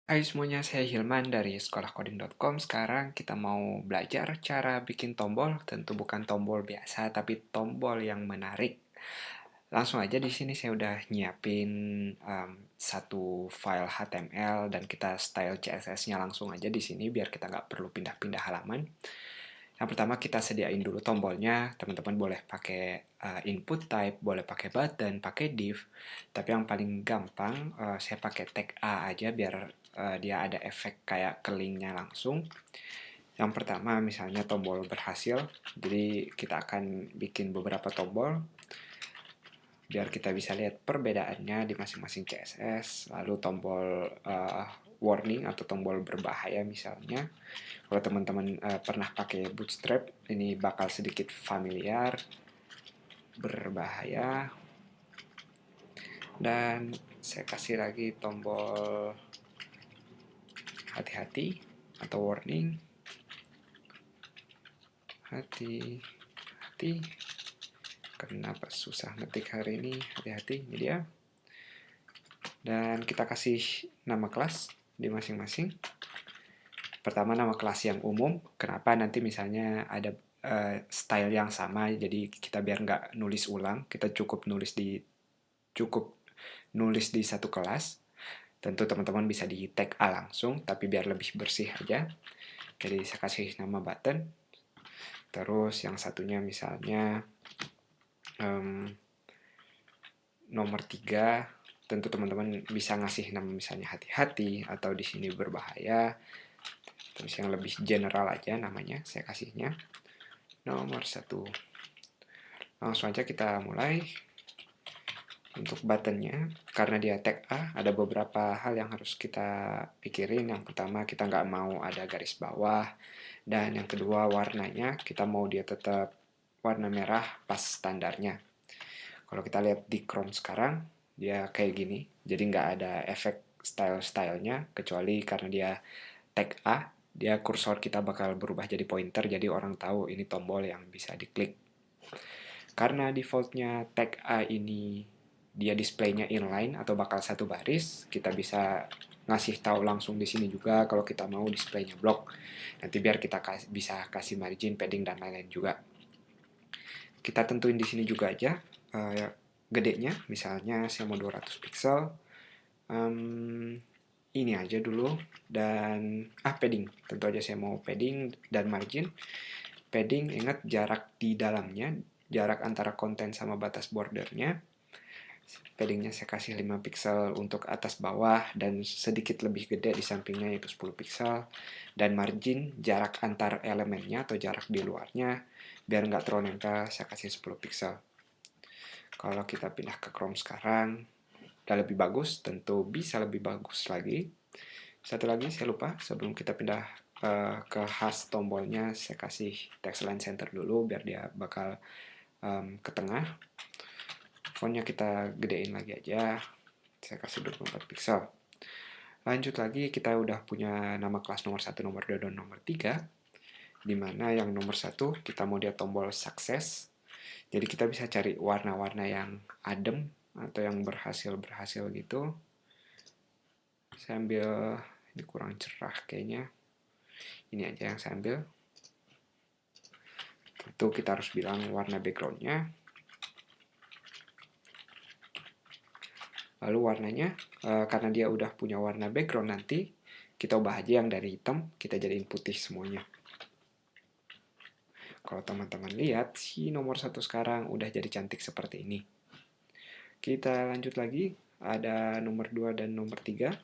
Hai semuanya, saya Hilman dari sekolahcoding.com. Sekarang kita mau belajar cara bikin tombol, tentu bukan tombol biasa, tapi tombol yang menarik. Langsung aja di sini saya udah nyiapin satu file HTML dan kita style CSS-nya langsung aja di sini biar kita nggak perlu pindah-pindah halaman. Yang pertama kita sediain dulu tombolnya, teman-teman boleh pakai input type, boleh pakai button, pakai div. Tapi yang paling gampang saya pakai tag A aja biar dia ada efek kayak ke linknya langsung. Yang pertama misalnya tombol berhasil, jadi kita akan bikin beberapa tombol biar kita bisa lihat perbedaannya di masing-masing CSS. Lalu tombol warning atau tombol berbahaya misalnya. Kalau teman-teman pernah pakai Bootstrap, ini bakal sedikit familiar. Berbahaya. Dan saya kasih lagi tombol hati-hati atau warning. Hati-hati. Kenapa susah ngetik hari ini? Hati-hati, ini dia. Dan kita kasih nama kelas di masing-masing. Pertama nama kelas yang umum. Kenapa nanti misalnya ada style yang sama, jadi kita biar nggak nulis ulang, kita cukup nulis di satu kelas. Tentu teman-teman bisa di tag A langsung, tapi biar lebih bersih aja. Jadi saya kasih nama button. Terus yang satunya misalnya nomor 3. Tentu teman-teman bisa ngasih nama misalnya hati-hati atau di sini berbahaya. Terus yang lebih general aja namanya saya kasihnya nomor 1. Langsung aja kita mulai. Untuk buttonnya, karena dia tag A, ada beberapa hal yang harus kita pikirin. Yang pertama, kita nggak mau ada garis bawah. Dan yang kedua, warnanya, kita mau dia tetap warna merah pas standarnya. Kalau kita lihat di Chrome sekarang, dia kayak gini. Jadi nggak ada efek style-stylenya, kecuali karena dia tag A, dia kursor kita bakal berubah jadi pointer, jadi orang tahu ini tombol yang bisa diklik. Karena defaultnya tag A ini dia displaynya inline atau bakal satu baris, kita bisa ngasih tahu langsung di sini juga kalau kita mau displaynya blok. Nanti biar kita bisa kasih margin, padding dan lain-lain juga. Kita tentuin di sini juga aja gedenya, misalnya saya mau 200 pixel. Ini aja dulu dan padding. Tentu aja saya mau padding dan margin. Padding ingat jarak di dalamnya, jarak antara konten sama batas bordernya. Paddingnya saya kasih 5 pixel untuk atas bawah dan sedikit lebih gede di sampingnya yaitu 10 pixel. Dan margin jarak antar elemennya atau jarak di luarnya biar nggak terlalu nempel saya kasih 10 pixel. Kalau kita pindah ke Chrome sekarang udah lebih bagus, tentu bisa lebih bagus lagi. Satu lagi saya lupa, sebelum kita pindah ke khas tombolnya saya kasih text line center dulu biar dia bakal ke tengah. Fontnya kita gedein lagi aja, saya kasih 24 pixel. Lanjut lagi, kita udah punya nama kelas nomor 1, nomor 2, dan nomor 3. Dimana yang nomor 1 kita mau dia tombol sukses. Jadi kita bisa cari warna-warna yang adem atau yang berhasil gitu. Saya ambil, ini kurang cerah kayaknya. Ini aja yang saya ambil. Tentu kita harus bilang warna backgroundnya. Lalu warnanya, karena dia udah punya warna background nanti, kita ubah aja yang dari hitam, kita jadiin putih semuanya. Kalau teman-teman lihat, si nomor 1 sekarang udah jadi cantik seperti ini. Kita lanjut lagi, ada nomor 2 dan nomor 3.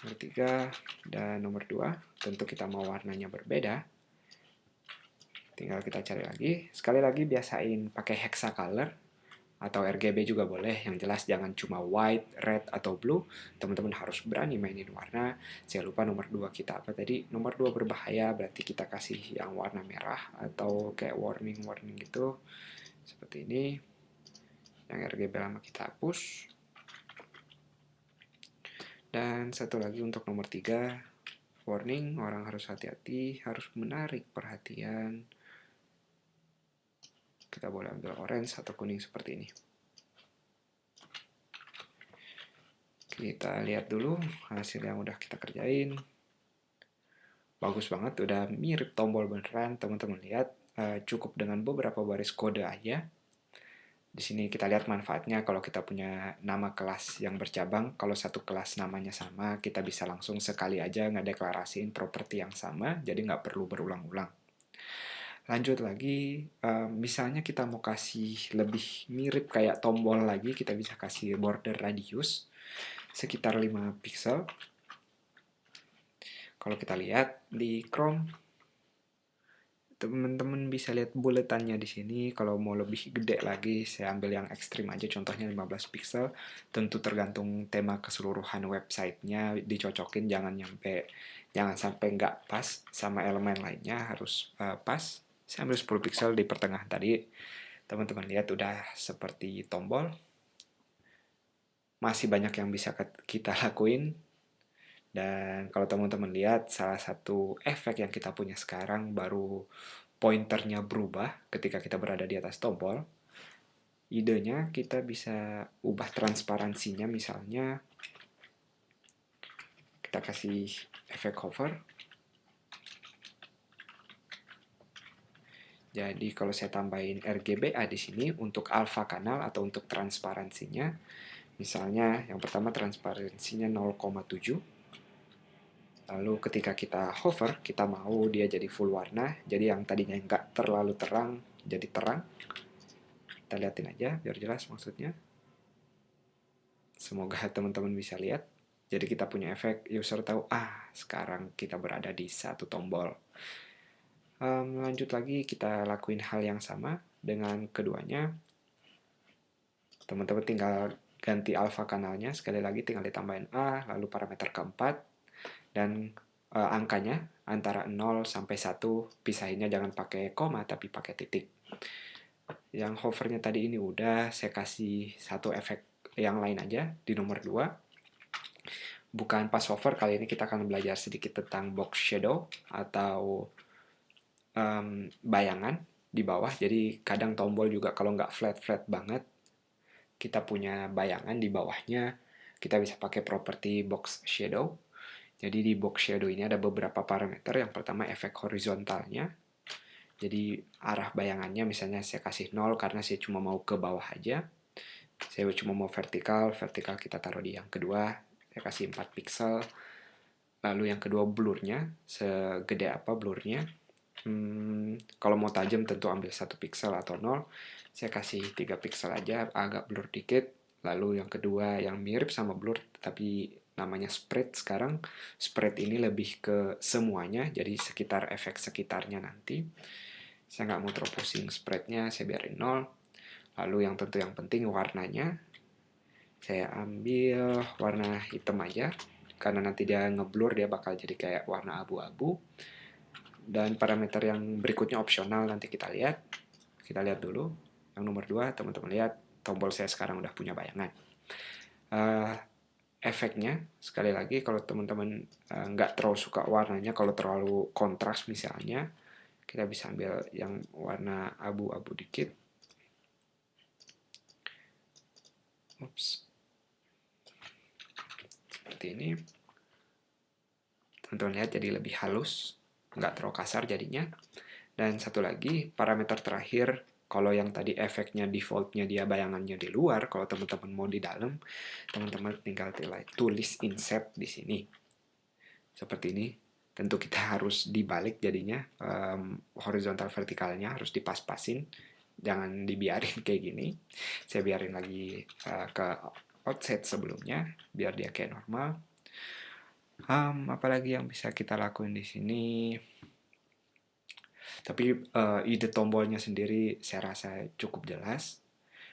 Nomor 3 dan nomor 2, tentu kita mau warnanya berbeda. Tinggal kita cari lagi. Sekali lagi biasain pakai hexacolor atau RGB juga boleh. Yang jelas jangan cuma white, red, atau blue. Teman-teman harus berani mainin warna. Saya lupa nomor 2 kita apa tadi. Nomor 2 berbahaya, berarti kita kasih yang warna merah atau kayak warning gitu. Seperti ini. Yang RGB lama kita hapus. Dan satu lagi untuk nomor 3. Warning, orang harus hati-hati, harus menarik perhatian. Kita boleh ambil orange atau kuning seperti ini. Kita lihat dulu hasil yang udah kita kerjain. Bagus banget, udah mirip tombol beneran. Teman-teman lihat, cukup dengan beberapa baris kode aja. Di sini kita lihat manfaatnya kalau kita punya nama kelas yang bercabang. Kalau satu kelas namanya sama, kita bisa langsung sekali aja ngedeklarasiin properti yang sama, jadi nggak perlu berulang-ulang. Lanjut lagi, misalnya kita mau kasih lebih mirip kayak tombol lagi, kita bisa kasih border radius sekitar 5 pixel. Kalau kita lihat di Chrome, teman-teman bisa lihat buletannya di sini. Kalau mau lebih gede lagi, saya ambil yang ekstrim aja, contohnya 15 pixel. Tentu tergantung tema keseluruhan websitenya, dicocokin jangan sampai nggak pas sama elemen lainnya, harus pas. Saya ambil 10 pixel di pertengahan tadi. Teman-teman lihat udah seperti tombol. Masih banyak yang bisa kita lakuin. Dan kalau teman-teman lihat, salah satu efek yang kita punya sekarang baru pointernya berubah ketika kita berada di atas tombol. Idenya kita bisa ubah transparansinya, misalnya kita kasih efek hover. Jadi kalau saya tambahin RGBA di sini untuk alpha kanal atau untuk transparansinya, misalnya yang pertama transparansinya 0,7. Lalu ketika kita hover, kita mau dia jadi full warna, jadi yang tadinya nggak terlalu terang, jadi terang. Kita liatin aja biar jelas maksudnya. Semoga teman-teman bisa lihat. Jadi kita punya efek, user tahu, sekarang kita berada di satu tombol. Lanjut lagi, kita lakuin hal yang sama dengan keduanya. Teman-teman tinggal ganti alpha kanalnya, sekali lagi tinggal ditambahin A, lalu parameter keempat, dan angkanya antara 0 sampai 1, pisahinnya jangan pakai koma tapi pakai titik. Yang hovernya tadi ini udah, saya kasih satu efek yang lain aja di nomor 2. Bukan pas hover, kali ini kita akan belajar sedikit tentang box shadow atau bayangan di bawah. Jadi kadang tombol juga kalau nggak flat-flat banget, kita punya bayangan di bawahnya, kita bisa pakai properti box shadow. Jadi di box shadow ini ada beberapa parameter. Yang pertama efek horizontalnya. Jadi arah bayangannya misalnya saya kasih 0 karena saya cuma mau ke bawah aja. Saya cuma mau vertikal, vertikal kita taruh di yang kedua. Saya kasih 4 pixel. Lalu yang kedua blurnya, segede apa blurnya. Kalau mau tajam tentu ambil 1 pixel atau 0. Saya kasih 3 pixel aja, agak blur dikit. Lalu yang kedua yang mirip sama blur, tapi namanya spread sekarang. Spread ini lebih ke semuanya, jadi sekitar efek sekitarnya nanti. Saya nggak mau terlalu pusing spreadnya, saya biarin 0. Lalu yang tentu yang penting warnanya. Saya ambil warna hitam aja, karena nanti dia ngeblur, dia bakal jadi kayak warna abu-abu. Dan parameter yang berikutnya opsional, nanti kita lihat. Kita lihat dulu. Yang nomor 2, teman-teman lihat, tombol saya sekarang udah punya bayangan. Efeknya, sekali lagi, kalau teman-teman nggak terlalu suka warnanya, kalau terlalu kontras misalnya, kita bisa ambil yang warna abu-abu dikit. Seperti ini. Teman-teman lihat jadi lebih halus, nggak terlalu kasar jadinya. Dan satu lagi, parameter terakhir, kalau yang tadi efeknya defaultnya dia bayangannya di luar, kalau teman-teman mau di dalam, teman-teman tinggal tulis inset di sini. Seperti ini. Tentu kita harus dibalik jadinya, horizontal vertikalnya harus dipas-pasin, jangan dibiarin kayak gini. Saya biarin lagi ke offset sebelumnya, biar dia kayak normal. Apalagi yang bisa kita lakuin di sini? Tapi ide tombolnya sendiri saya rasa cukup jelas.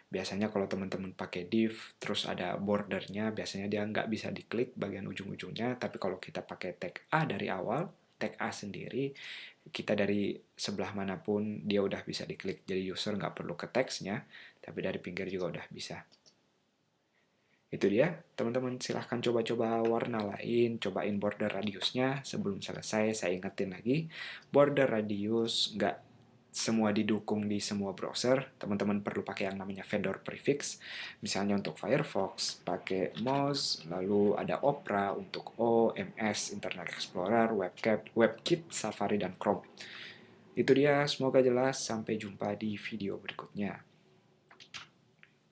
Biasanya kalau teman-teman pakai div, terus ada bordernya, biasanya dia nggak bisa diklik bagian ujung-ujungnya. Tapi kalau kita pakai tag A dari awal, tag A sendiri, kita dari sebelah manapun dia udah bisa diklik. Jadi user nggak perlu ke teksnya, tapi dari pinggir juga udah bisa. Itu dia, teman-teman silahkan coba-coba warna lain, cobain border radiusnya. Sebelum selesai, saya ingetin lagi, border radius nggak semua didukung di semua browser, teman-teman perlu pakai yang namanya vendor prefix. Misalnya untuk Firefox, pakai Moz, lalu ada Opera untuk O, MS, Internet Explorer, WebKit, Safari, dan Chrome. Itu dia, semoga jelas. Sampai jumpa di video berikutnya.